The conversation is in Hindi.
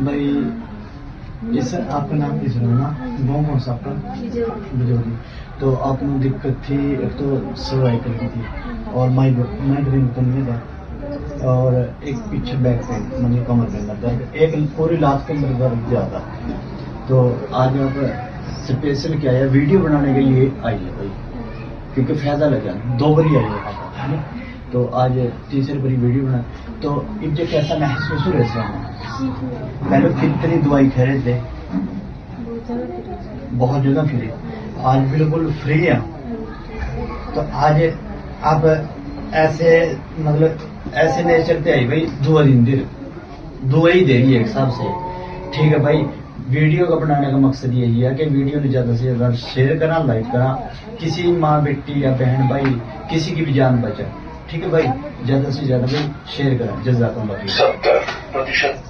भाई इस आपका नाम किस है ना, गाँव कौन सा आपका? बिजौरी। तो आपको दिक्कत थी, एक तो सर्वाइकल की थी और माइग्रेन तो नहीं था, और एक पीछे बैक पेन मतलब कमर के अंदर दर्द, एक पूरी लात के अंदर दर्द ज्यादा। तो आज आप स्पेशल क्या है, वीडियो बनाने के लिए आई है भाई, क्योंकि फायदा लगा 2 बारी आई है ना, तो आज तीसरी बारी वीडियो बना। तो इनसे कैसा महसूस हो रहा है? पहले कितनी दवाई खा रहे थे? बहुत ज्यादा फिरे, आज बिल्कुल फ्री है। तो आज आप ऐसे मतलब ऐसे नहीं चलते आई भाई, दुआ ही दे रही है एक हिसाब से, ठीक है भाई। वीडियो का बनाने का मकसद यही है कि वीडियो ने ज्यादा से ज्यादा शेयर करा, लाइक करा, किसी माँ बेटी या बहन भाई किसी की भी जान बचा, ठीक है भाई, ज्यादा से ज्यादा भाई शेयर करा। जज़ाकल्लाह। 70%